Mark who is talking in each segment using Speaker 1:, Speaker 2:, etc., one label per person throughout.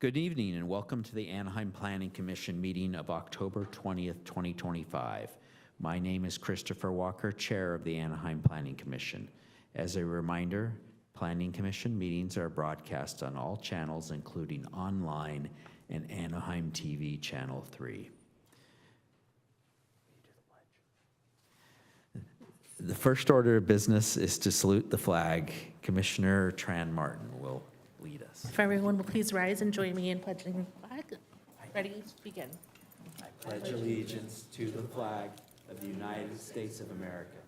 Speaker 1: Good evening and welcome to the Anaheim Planning Commission meeting of October 20th, 2025. My name is Christopher Walker, Chair of the Anaheim Planning Commission. As a reminder, Planning Commission meetings are broadcast on all channels, including online and Anaheim TV Channel 3. The first order of business is to salute the flag. Commissioner Tran Martin will lead us.
Speaker 2: If everyone will please rise and join me in pledging the flag. Ready? Begin.
Speaker 1: I pledge allegiance to the flag of the United States of America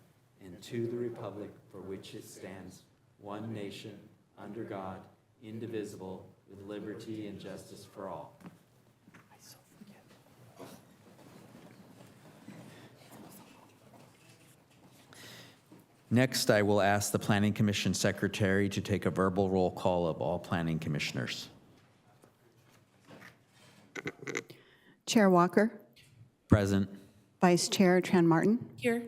Speaker 1: and to the republic for which it stands, one nation, under God, indivisible, with liberty and justice for all. I so forget. Next, I will ask the Planning Commission Secretary to take a verbal roll call of all planning commissioners.
Speaker 3: Chair Walker,
Speaker 1: Present.
Speaker 3: Vice Chair Tran Martin,
Speaker 2: Here.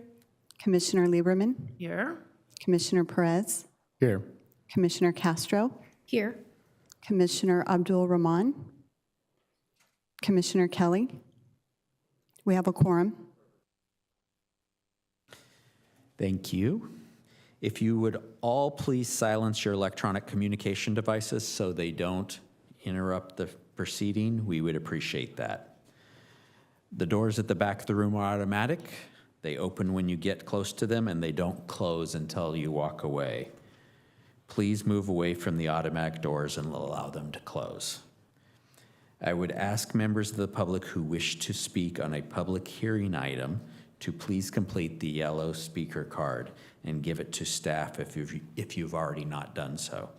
Speaker 3: Commissioner Lieberman,
Speaker 2: Here.
Speaker 3: Commissioner Perez,
Speaker 4: Here.
Speaker 3: Commissioner Castro,
Speaker 2: Here.
Speaker 3: Commissioner Abdul Rahman, Commissioner Kelly. We have a quorum.
Speaker 1: Thank you. If you would all please silence your electronic communication devices so they don't interrupt the proceeding, we would appreciate that. The doors at the back of the room are automatic. They open when you get close to them and they don't close until you walk away. Please move away from the automatic doors and allow them to close. I would ask members of the public who wish to speak on a public hearing item to please complete the yellow speaker card and give it to staff if you've already not done so.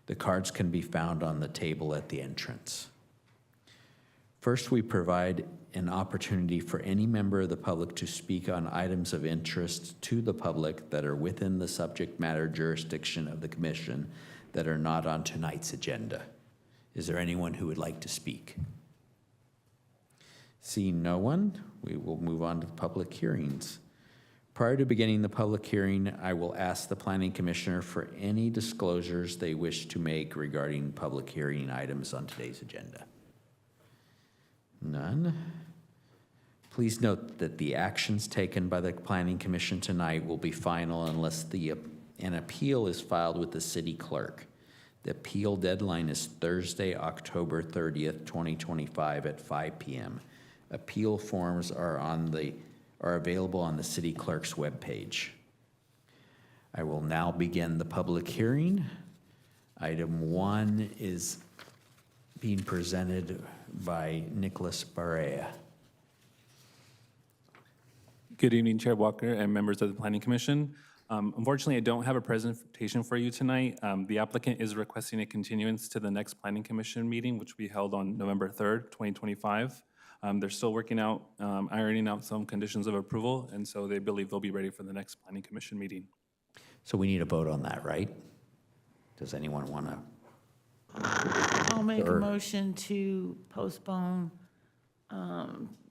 Speaker 1: The cards can be found on the table at the entrance. First, we provide an opportunity for any member of the public to speak on items of interest to the public that are within the subject matter jurisdiction of the commission that are not on tonight's agenda. Is there anyone who would like to speak? Seeing no one, we will move on to the public hearings. Prior to beginning the public hearing, I will ask the Planning Commissioner for any disclosures they wish to make regarding public hearing items on today's agenda. None. Please note that the actions taken by the Planning Commission tonight will be final unless an appeal is filed with the city clerk. The appeal deadline is Thursday, October 30th, 2025 at 5 p.m. Appeal forms are available on the city clerk's webpage. I will now begin the public hearing. Item 1 is being presented by Nicholas Barea.
Speaker 4: Good evening, Chair Walker and members of the Planning Commission. Unfortunately, I don't have a presentation for you tonight. The applicant is requesting a continuance to the next Planning Commission meeting, which we held on November 3rd, 2025. They're still working out, ironing out some conditions of approval, and so they believe they'll be ready for the next Planning Commission meeting.
Speaker 1: So we need a vote on that, right? Does anyone want to?
Speaker 2: I'll make a motion to postpone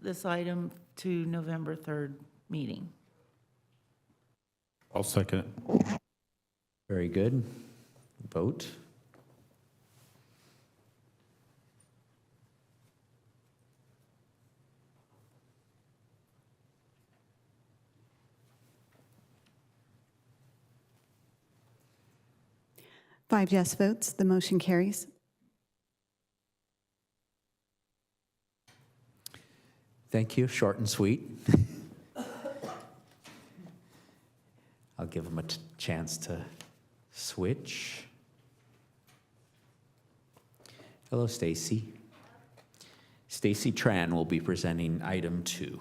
Speaker 2: this item to November 3rd meeting.
Speaker 4: I'll second it.
Speaker 1: Very good. Vote.
Speaker 3: Five yes votes, the motion carries.
Speaker 1: Thank you, short and sweet. I'll give them a chance to switch. Hello, Stacy. Stacy Tran will be presenting item 2.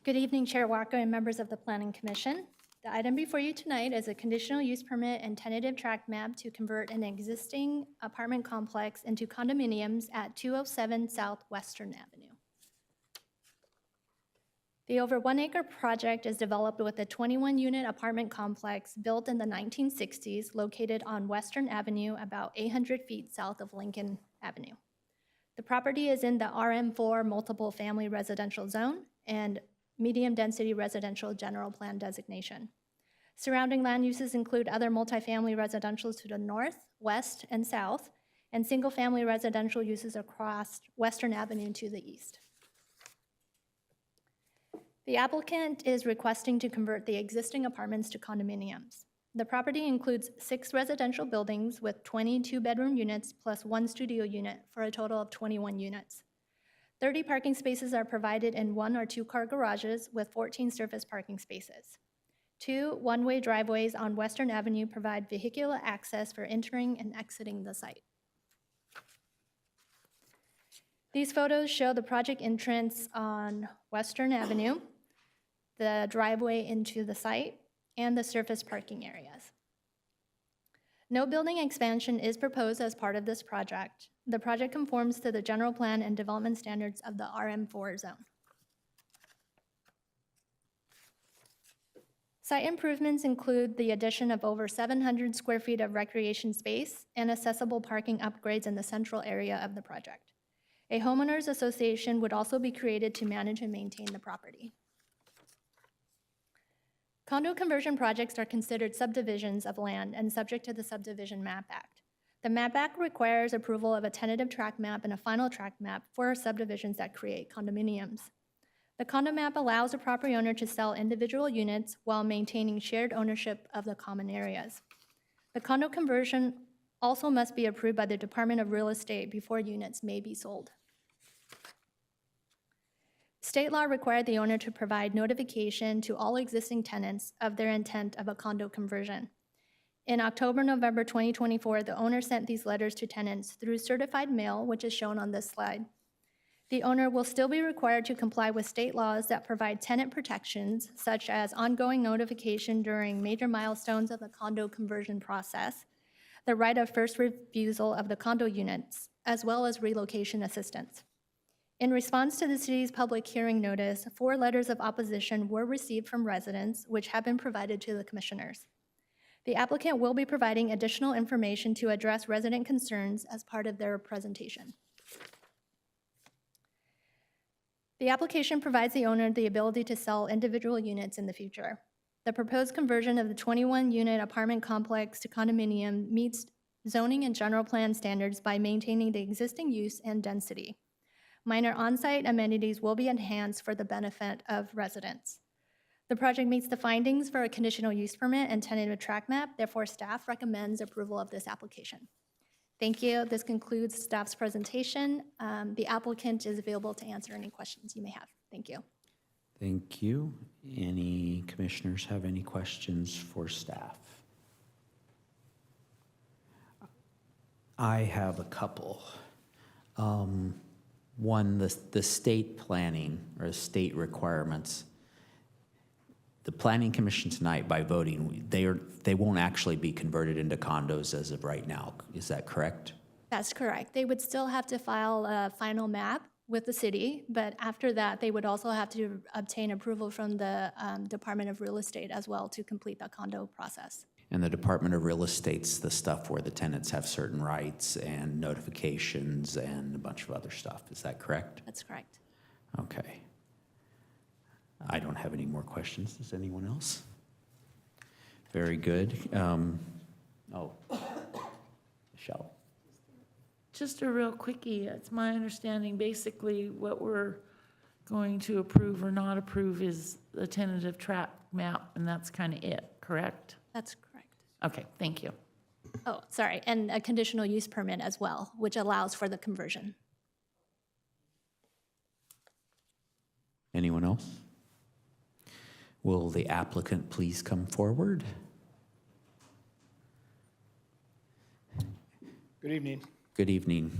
Speaker 5: Good evening, Chair Walker and members of the Planning Commission. The item before you tonight is a conditional use permit and tentative tract map to convert an existing apartment complex into condominiums at 207 South Western Avenue. The over 1 acre project is developed with a 21-unit apartment complex built in the 1960s located on Western Avenue about 800 feet south of Lincoln Avenue. The property is in the RM4 multiple family residential zone and medium density residential general plan designation. Surrounding land uses include other multifamily residentials to the north, west, and south, and single-family residential uses across Western Avenue to the east. The applicant is requesting to convert the existing apartments to condominiums. The property includes 6 residential buildings with 20 two-bedroom units plus 1 studio unit for a total of 21 units. 30 parking spaces are provided in 1 or 2 car garages with 14 surface parking spaces. 2 one-way driveways on Western Avenue provide vehicular access for entering and exiting the site. These photos show the project entrance on Western Avenue, the driveway into the site, and the surface parking areas. No building expansion is proposed as part of this project. The project conforms to the general plan and development standards of the RM4 zone. Site improvements include the addition of over 700 square feet of recreation space and accessible parking upgrades in the central area of the project. A homeowners association would also be created to manage and maintain the property. Condo conversion projects are considered subdivisions of land and subject to the Subdivision Map Act. The Map Act requires approval of a tentative tract map and a final tract map for subdivisions that create condominiums. The condo map allows a property owner to sell individual units while maintaining shared ownership of the common areas. The condo conversion also must be approved by the Department of Real Estate before units may be sold. State law required the owner to provide notification to all existing tenants of their intent of a condo conversion. In October-November 2024, the owner sent these letters to tenants through certified mail, which is shown on this slide. The owner will still be required to comply with state laws that provide tenant protections, such as ongoing notification during major milestones of the condo conversion process, the right of first refusal of the condo units, as well as relocation assistance. In response to the city's public hearing notice, 4 letters of opposition were received from residents, which have been provided to the commissioners. The applicant will be providing additional information to address resident concerns as part of their presentation. The application provides the owner the ability to sell individual units in the future. The proposed conversion of the 21-unit apartment complex to condominium meets zoning and general plan standards by maintaining the existing use and density. Minor on-site amenities will be enhanced for the benefit of residents. The project meets the findings for a conditional use permit and tentative tract map, therefore staff recommends approval of this application. Thank you. This concludes staff's presentation. The applicant is available to answer any questions you may have. Thank you.
Speaker 1: Thank you. Any commissioners have any questions for staff? I have a couple. One, the state planning or the state requirements. The Planning Commission tonight, by voting, they won't actually be converted into condos as of right now. Is that correct?
Speaker 5: That's correct. They would still have to file a final map with the city, but after that, they would also have to obtain approval from the Department of Real Estate as well to complete the condo process. And
Speaker 1: the Department of Real Estate's the stuff where the tenants have certain rights and notifications and a bunch of other stuff. Is that correct?
Speaker 5: That's correct.
Speaker 1: Okay. I don't have any more questions. Does anyone else? Very good. Michelle.
Speaker 6: Just a real quickie. It's my understanding, basically, what we're going to approve or not approve is the tentative tract map, and that's kind of it, correct?
Speaker 5: That's correct.
Speaker 6: Okay, thank you.
Speaker 5: Oh, sorry, and a conditional use permit as well, which allows for the conversion.
Speaker 1: Anyone else? Will the applicant please come forward?
Speaker 7: Good evening,
Speaker 1: Good evening.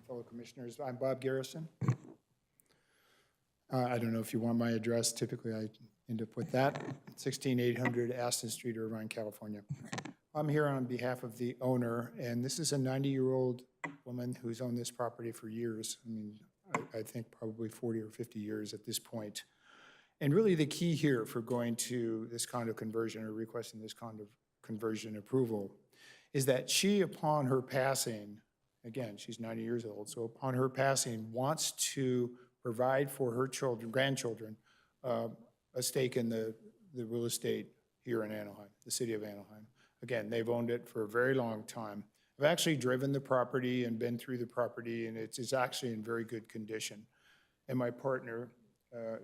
Speaker 7: fellow commissioners. I'm Bob Garrison. I don't know if you want my address. Typically, I end up with that. 16800 Aston Street, Irvine, California. I'm here on behalf of the owner, and this is a 90-year-old woman who's owned this property for years. I mean, I think probably 40 or 50 years at this point. And really the key here for going to this condo conversion or requesting this condo conversion approval is that she, upon her passing, again, she's 90 years old, so upon her passing, wants to provide for her children, grandchildren, a stake in the real estate here in Anaheim, the city of Anaheim. Again, they've owned it for a very long time. I've actually driven the property and been through the property, and it's actually in very good condition. And my partner,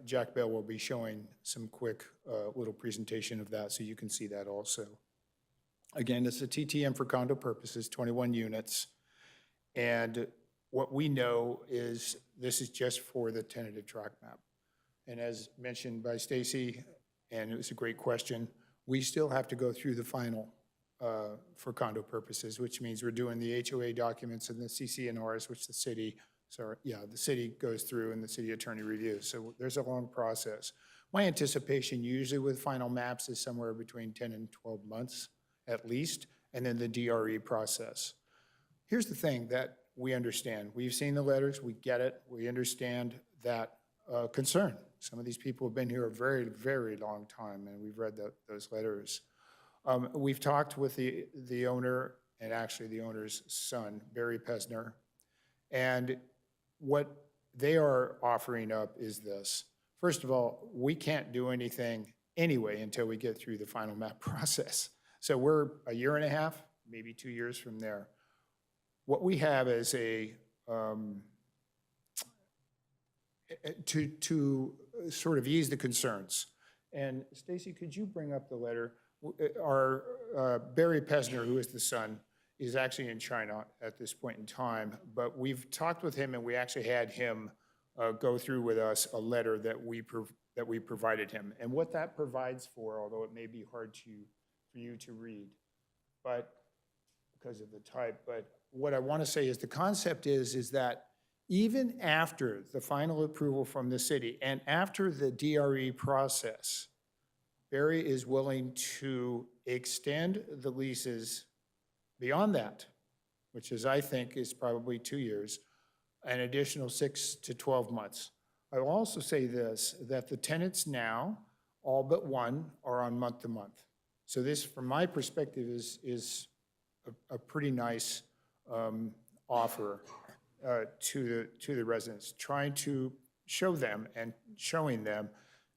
Speaker 7: Jack Bell, will be showing some quick little presentation of that, so you can see that also. Again, it's a TTM for condo purposes, 21 units. And what we know is this is just for the tentative track map. And as mentioned by Stacy, and it was a great question, we still have to go through the final for condo purposes, which means we're doing the HOA documents and the CCNRs, which the city goes through and the city attorney reviews. So there's a long process. My anticipation usually with final maps is somewhere between 10 and 12 months at least, and then the DRE process. Here's the thing that we understand. We've seen the letters, we get it, we understand that concern. Some of these people have been here a very, very long time, and we've read those letters. We've talked with the owner, and actually the owner's son, Barry Pesner, and what they are offering up is this. First of all, we can't do anything anyway until we get through the final map process. So we're a year and a half, maybe 2 years from there. What we have is to sort of ease the concerns. And Stacy, could you bring up the letter? Our Barry Pesner, who is the son, is actually in China at this point in time, but we've talked with him and we actually had him go through with us a letter that we provided him. And what that provides for, although it may be hard for you to read, but because of the type, but what I want to say is the concept is that even after the final approval from the city and after the DRE process, Barry is willing to extend the leases beyond that, which is, I think, is probably 2 years, an additional 6 to 12 months. I will also say this, that the tenants now, all but one, are on month to month. So this, from my perspective, is a pretty nice offer to the residents, trying to show them and showing them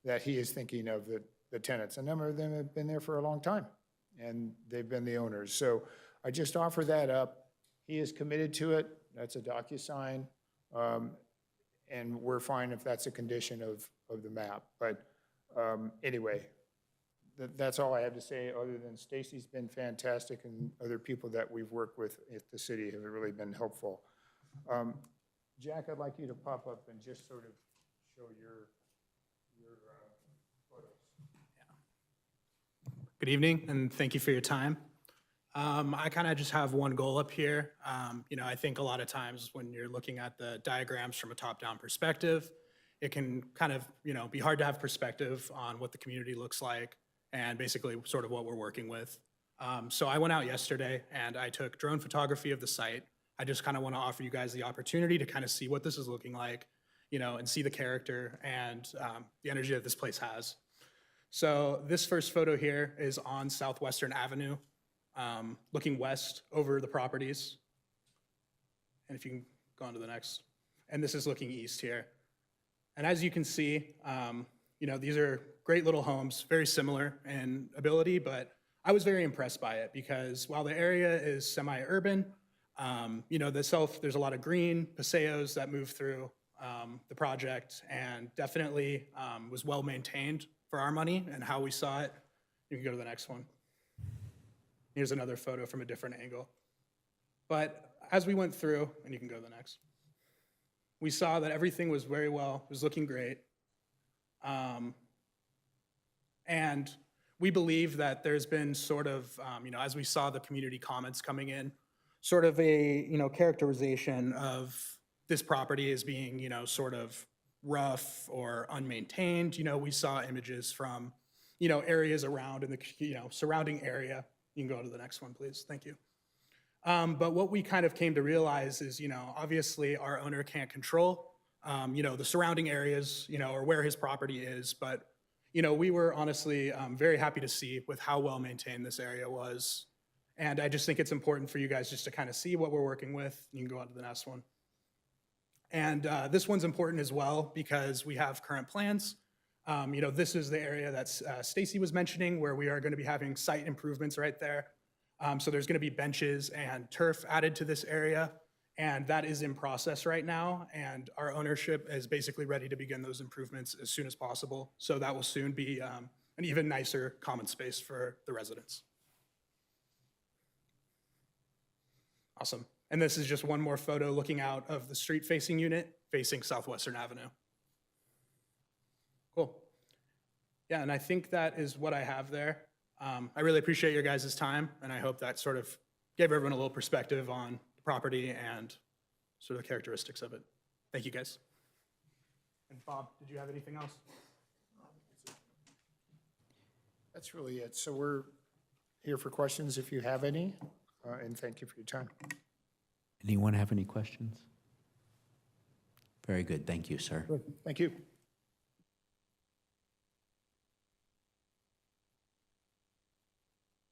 Speaker 7: that he is thinking of the tenants. A number of them have been there for a long time, and they've been the owners. So I just offer that up. He is committed to it. That's a DocuSign, and we're fine if that's a condition of the map. But anyway, that's all I have to say, other than Stacy's been fantastic and other people that we've worked with at the city have really been helpful. Jack, I'd like you to pop up and just sort of show your photos.
Speaker 8: Good evening, and thank you for your time. I kind of just have one goal up here. I think a lot of times when you're looking at the diagrams from a top-down perspective, it can kind of, be hard to have perspective on what the community looks like and basically sort of what we're working with. So I went out yesterday and I took drone photography of the site. I just kind of want to offer you guys the opportunity to kind of see what this is looking like, and see the character and the energy that this place has. So this first photo here is on Southwestern Avenue, looking west over the properties. And if you can go on to the next. And this is looking east here. And as you can see, these are great little homes, very similar in ability, but I was very impressed by it because while the area is semi-urban, there's a lot of green paseos that move through the project, and definitely was well maintained for our money and how we saw it. You can go to the next one. Here's another photo from a different angle. But as we went through, and you can go to the next, we saw that everything was very well, was looking great. And we believe that there's been sort of, as we saw the community comments coming in, sort of a, characterization of this property as being, sort of rough or unmaintained. We saw images from, areas around in the, surrounding area. You can go to the next one, please. Thank you. But what we kind of came to realize is, obviously our owner can't control, the surrounding areas, or where his property is. But, we were honestly very happy to see with how well maintained this area was. And I just think it's important for you guys just to kind of see what we're working with. You can go on to the next one. And this one's important as well because we have current plans. This is the area that Stacy was mentioning where we are going to be having site improvements right there. So there's going to be benches and turf added to this area, and that is in process right now. And our ownership is basically ready to begin those improvements as soon as possible. So that will soon be an even nicer common space for the residents. Awesome. And this is just one more photo looking out of the street-facing unit facing Southwestern Avenue. Cool. Yeah, and I think that is what I have there. I really appreciate your guys' time, and I hope that sort of gave everyone a little perspective on the property and sort of the characteristics of it. Thank you, guys. And Bob, did you have anything else?
Speaker 7: That's really it. So we're here for questions if you have any, and thank you for your time.
Speaker 1: Anyone have any questions? Very good. Thank you, sir.
Speaker 7: Good. Thank you.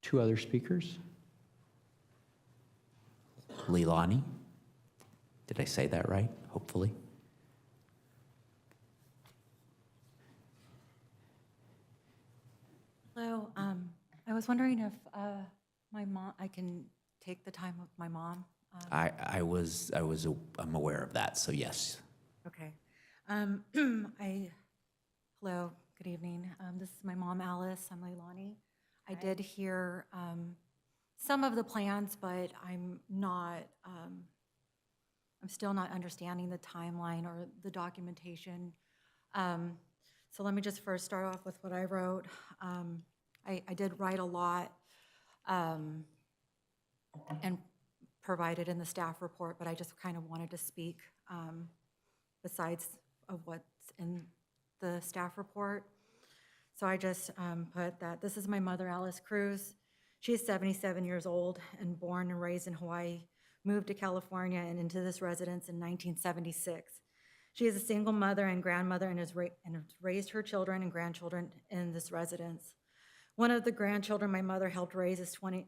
Speaker 1: Two other speakers? Leilani? Did I say that right? Hopefully.
Speaker 9: Hello, I was wondering if I can take the time with my mom.
Speaker 1: I'm aware of that, so yes.
Speaker 9: Okay. Hello, good evening. This is my mom, Alice. I'm Leilani. I did hear some of the plans, but I'm still not understanding the timeline or the documentation. So let me just first start off with what I wrote. I did write a lot and provided in the staff report, but I just kind of wanted to speak besides of what's in the staff report. So I just put that this is my mother, Alice Cruz. She is 77 years old and born and raised in Hawaii, moved to California and into this residence in 1976. She is a single mother and grandmother and has raised her children and grandchildren in this residence. One of the grandchildren my mother helped raise is my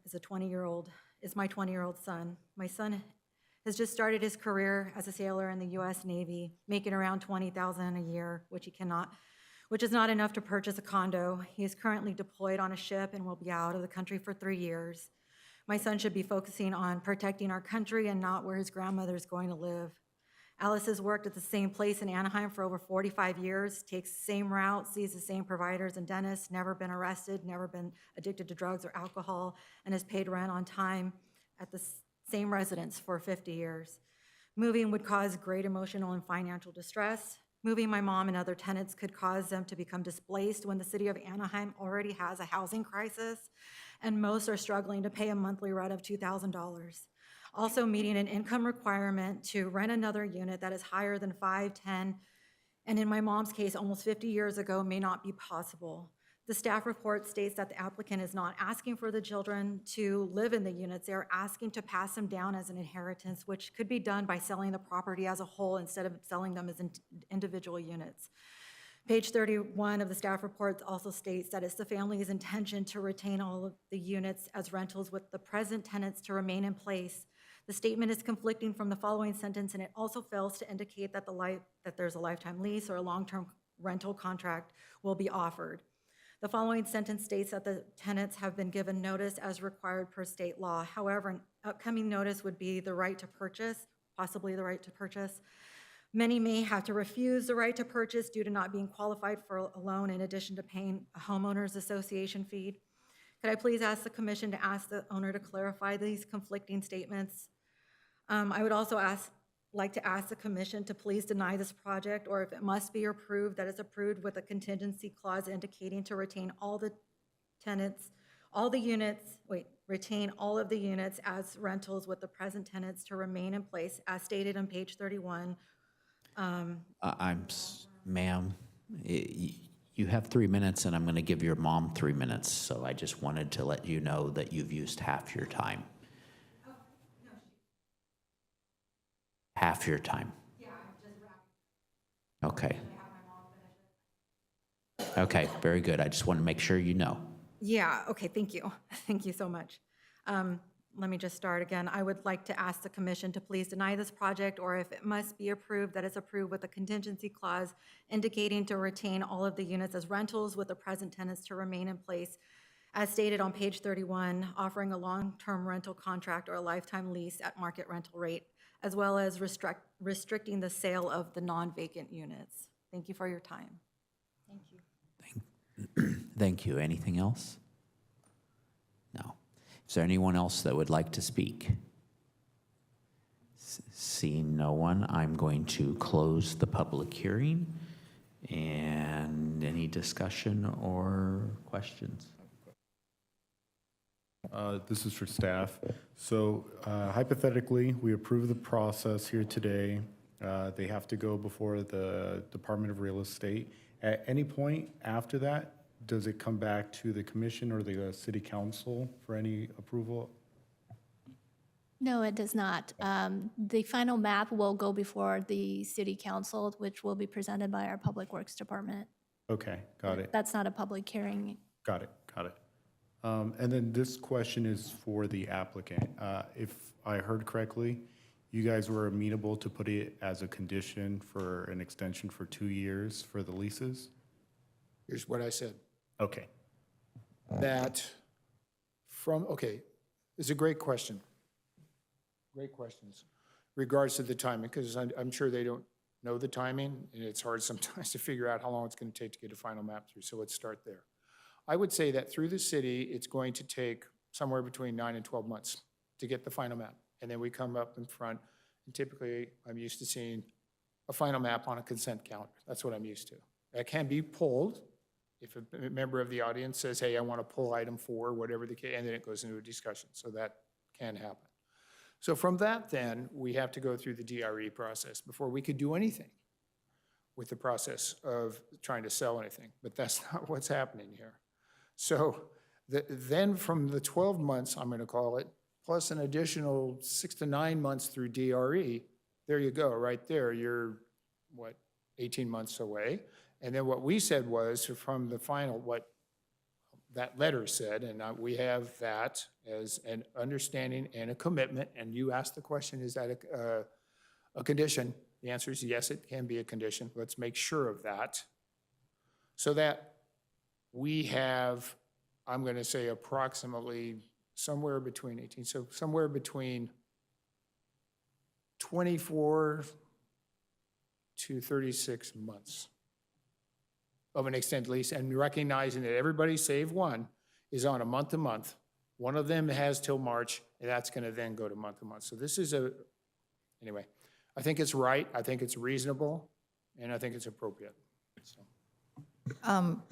Speaker 9: 20-year-old son. My son has just started his career as a sailor in the U.S. Navy, making around $20,000 a year, which is not enough to purchase a condo. He is currently deployed on a ship and will be out of the country for 3 years. My son should be focusing on protecting our country and not where his grandmother is going to live. Alice has worked at the same place in Anaheim for over 45 years, takes the same route, sees the same providers and dentists, never been arrested, never been addicted to drugs or alcohol, and has paid rent on time at the same residence for 50 years. Moving would cause great emotional and financial distress. Moving my mom and other tenants could cause them to become displaced when the city of Anaheim already has a housing crisis, and most are struggling to pay a monthly rent of $2,000. Also, meeting an income requirement to rent another unit that is higher than 5, 10, and in my mom's case, almost 50 years ago, may not be possible. The staff report states that the applicant is not asking for the children to live in the units. They are asking to pass them down as an inheritance, which could be done by selling the property as a whole instead of selling them as individual units. Page 31 of the staff report also states that it's the family's intention to retain all of the units as rentals with the present tenants to remain in place. The statement is conflicting from the following sentence, and it also fails to indicate that there's a lifetime lease or a long-term rental contract will be offered. The following sentence states that the tenants have been given notice as required per state law. However, an upcoming notice would be the right to purchase, possibly the right to purchase. Many may have to refuse the right to purchase due to not being qualified for a loan in addition to paying a homeowners association fee. Could I please ask the commission to ask the owner to clarify these conflicting statements? I would also like to ask the commission to please deny this project, or if it must be approved, that it's approved with a contingency clause indicating to retain all the tenants, retain all of the units as rentals with the present tenants to remain in place as stated on page 31.
Speaker 1: Ma'am, you have 3 minutes, and I'm going to give your mom 3 minutes, so I just wanted to let you know that you've used half your time. Half your time. Yeah, I'm just wrapping. Okay. Okay, very good. I just want to make sure you know.
Speaker 9: Yeah, okay, thank you. Thank you so much. let me just start again. I would like to ask the commission to please deny this project, or if it must be approved, that it's approved with a contingency clause indicating to retain all of the units as rentals with the present tenants to remain in place, as stated on page 31, offering a long-term rental contract or a lifetime lease at market rental rate, as well as restricting the sale of the non-vacant units. Thank you for your time. Thank you.
Speaker 1: Thank you. Anything else? No. Is there anyone else that would like to speak? Seeing no one, I'm going to close the public hearing. And any discussion or questions?
Speaker 10: This is for staff. So hypothetically, we approve the process here today. They have to go before the Department of Real Estate. At any point after that, does it come back to the commission or the city council for any approval?
Speaker 5: No, it does not. The final map will go before the city council, which will be presented by our Public Works Department.
Speaker 10: Okay, got it.
Speaker 5: That's not a public hearing.
Speaker 10: Got it, got it. And then this question is for the applicant. If I heard correctly, you guys were amenable to put it as a condition for an extension for 2 years for the leases?
Speaker 7: Here's what I said.
Speaker 10: Okay.
Speaker 7: Okay, it's a great question. Great questions. Regards to the timing, because I'm sure they don't know the timing, and it's hard sometimes to figure out how long it's going to take to get a final map through, so let's start there. I would say that through the city, it's going to take somewhere between 9 and 12 months to get the final map. And then we come up in front, and typically, I'm used to seeing a final map on a consent calendar. That's what I'm used to. That can be pulled if a member of the audience says, hey, I want to pull item 4, whatever the case, and then it goes into a discussion. So that can happen. So from that, then, we have to go through the DRE process before we could do anything with the process of trying to sell anything. But that's not what's happening here. So then from the 12 months, I'm going to call it, plus an additional 6 to 9 months through DRE, there you go, right there. You're, 18 months away. And then what we said was from the final, what that letter said, and we have that as an understanding and a commitment, and you asked the question, is that a condition? The answer is yes, it can be a condition. Let's make sure of that. So that we have, I'm going to say approximately somewhere between 18, so somewhere between 24 to 36 months of an extended lease, and recognizing that everybody save one is on a month-to-month. One of them has till March, and that's going to then go to month-to-month. So this is anyway, I think it's right, I think it's reasonable, and I think it's appropriate. So.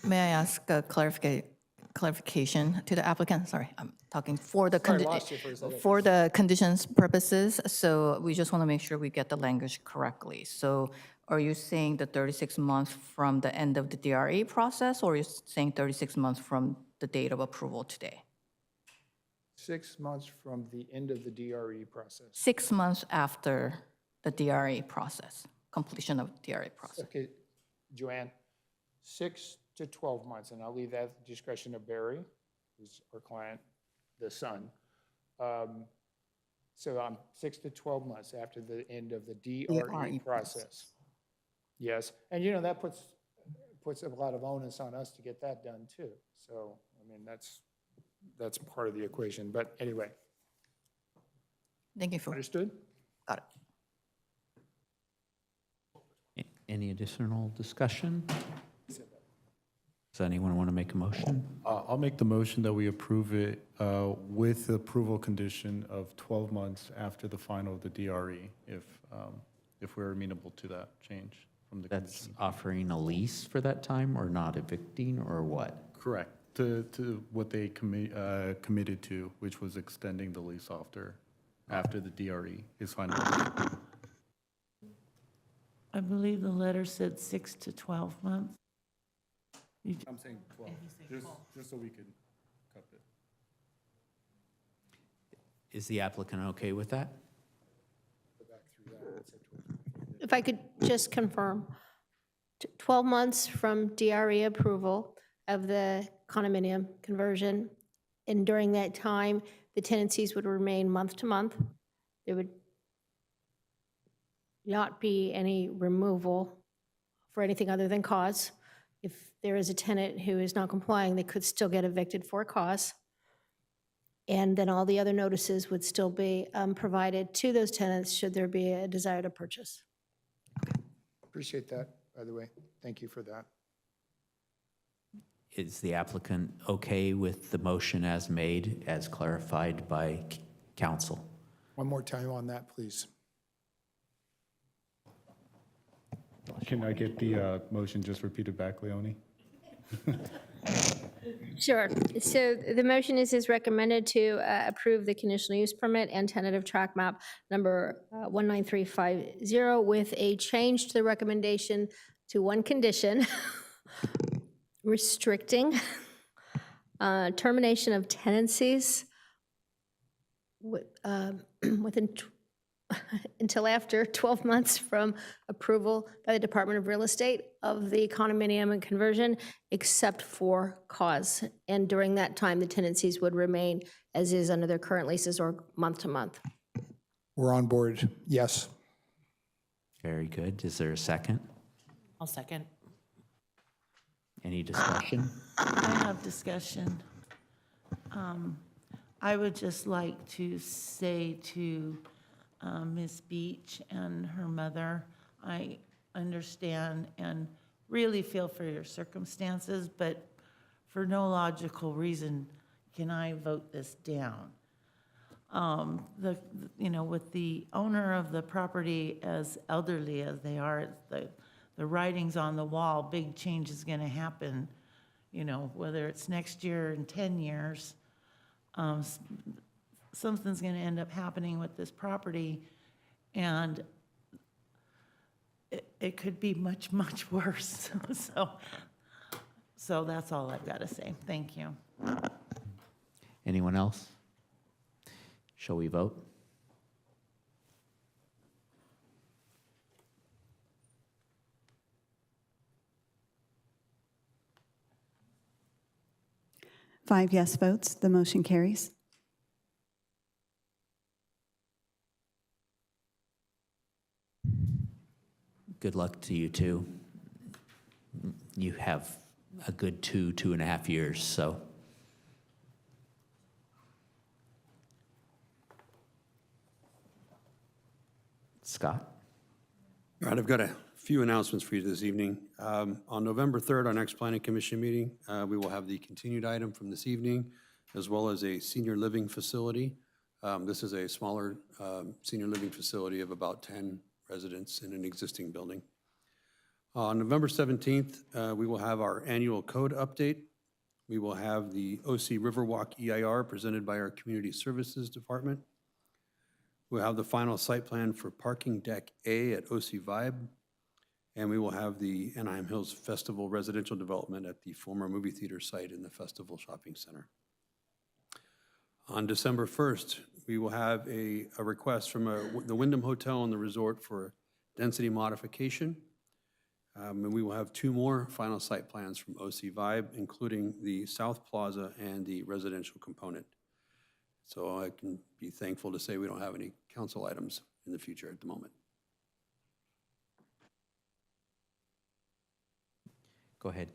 Speaker 11: May I ask a clarification to the applicant? Sorry, I'm talking for the
Speaker 7: Sorry, I lost you for a second.
Speaker 11: for the conditions purposes. So we just want to make sure we get the language correctly. So are you saying the 36 months from the end of the DRE process, or are you saying 36 months from the date of approval today?
Speaker 7: 6 months from the end of the DRE process.
Speaker 11: 6 months after the DRE process, completion of DRE process.
Speaker 7: Okay, Joanne, 6 to 12 months, and I'll leave that at the discretion of Barry, who's our client, the son. So 6 to 12 months after the end of the DRE process. Yes, and that puts a lot of onus on us to get that done too. So, I mean, that's part of the equation, but anyway.
Speaker 11: Thank you for,
Speaker 7: Understood?
Speaker 11: got it.
Speaker 1: Any additional discussion? Does anyone want to make a motion?
Speaker 10: I'll make the motion that we approve it with the approval condition of 12 months after the final of the DRE, if we're amenable to that change from the
Speaker 1: That's
Speaker 10: commission.
Speaker 1: offering a lease for that time or not evicting or what?
Speaker 10: Correct, to what they committed to, which was extending the lease after the DRE is finalized.
Speaker 6: I believe the letter said 6 to 12 months.
Speaker 10: I'm saying 12, just so we could cut it.
Speaker 1: Is the applicant okay with that?
Speaker 12: If I could just confirm, 12 months from DRE approval of the condominium conversion, and during that time, the tenancies would remain month to month. There would not be any removal for anything other than cause. If there is a tenant who is not complying, they could still get evicted for a cause. And then all the other notices would still be provided to those tenants should there be a desire to purchase.
Speaker 7: Appreciate that, by the way. Thank you for that.
Speaker 1: Is the applicant okay with the motion as made, as clarified by council?
Speaker 7: One more time on that, please.
Speaker 10: Can I get the motion just repeated back, Leonie?
Speaker 12: Sure. So the motion is recommended to approve the conditional use permit and tentative track map number 19350 with a change to the recommendation to one condition, restricting termination of tenancies within until after 12 months from approval by the Department of Real Estate of the condominium and conversion, except for cause. And during that time, the tenancies would remain as is under their current leases or month to month.
Speaker 7: We're on board. Yes.
Speaker 1: Very good. Is there a second?
Speaker 6: I'll second.
Speaker 1: Any discussion?
Speaker 6: I have discussion. I would just like to say to Ms. Beach and her mother, I understand and really feel for your circumstances, but for no logical reason can I vote this down. With the owner of the property as elderly as they are, the writing's on the wall, big change is going to happen, whether it's next year and 10 years. Something's going to end up happening with this property, and it could be much, much worse. So that's all I've got to say. Thank you.
Speaker 1: Anyone else? Shall we vote?
Speaker 3: Five yes votes, the motion carries.
Speaker 1: Good luck to you too. You have a good 2.5 years, so. Scott?
Speaker 13: All right, I've got a few announcements for you this evening. On November 3rd, our next Planning Commission meeting, we will have the continued item from this evening, as well as a senior living facility. This is a smaller senior living facility of about 10 residents in an existing building. On November 17th, we will have our annual code update. We will have the OC Riverwalk EIR presented by our Community Services Department. We'll have the final site plan for Parking Deck A at OC Vibe. And we will have the Anaheim Hills Festival residential development at the former movie theater site in the Festival Shopping Center. On December 1st, we will have a request from the Wyndham Hotel and the resort for density modification. And we will have 2 more final site plans from OC Vibe, including the South Plaza and the residential component. So I can be thankful to say we don't have any council items in the future at the moment.
Speaker 1: Go ahead.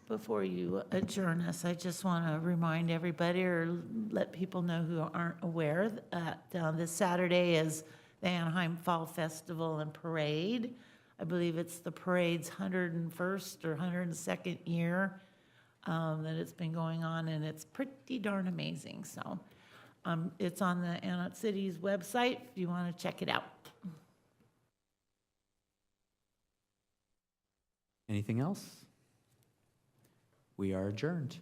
Speaker 6: Before you adjourn us, I just want to remind everybody or let people know who aren't aware that this Saturday is the Anaheim Fall Festival and Parade. I believe it's the parade's 101st or 102nd year that it's been going on, and it's pretty darn amazing. So it's on the Anna City's website if you want to check it out.
Speaker 1: Anything else? We are adjourned.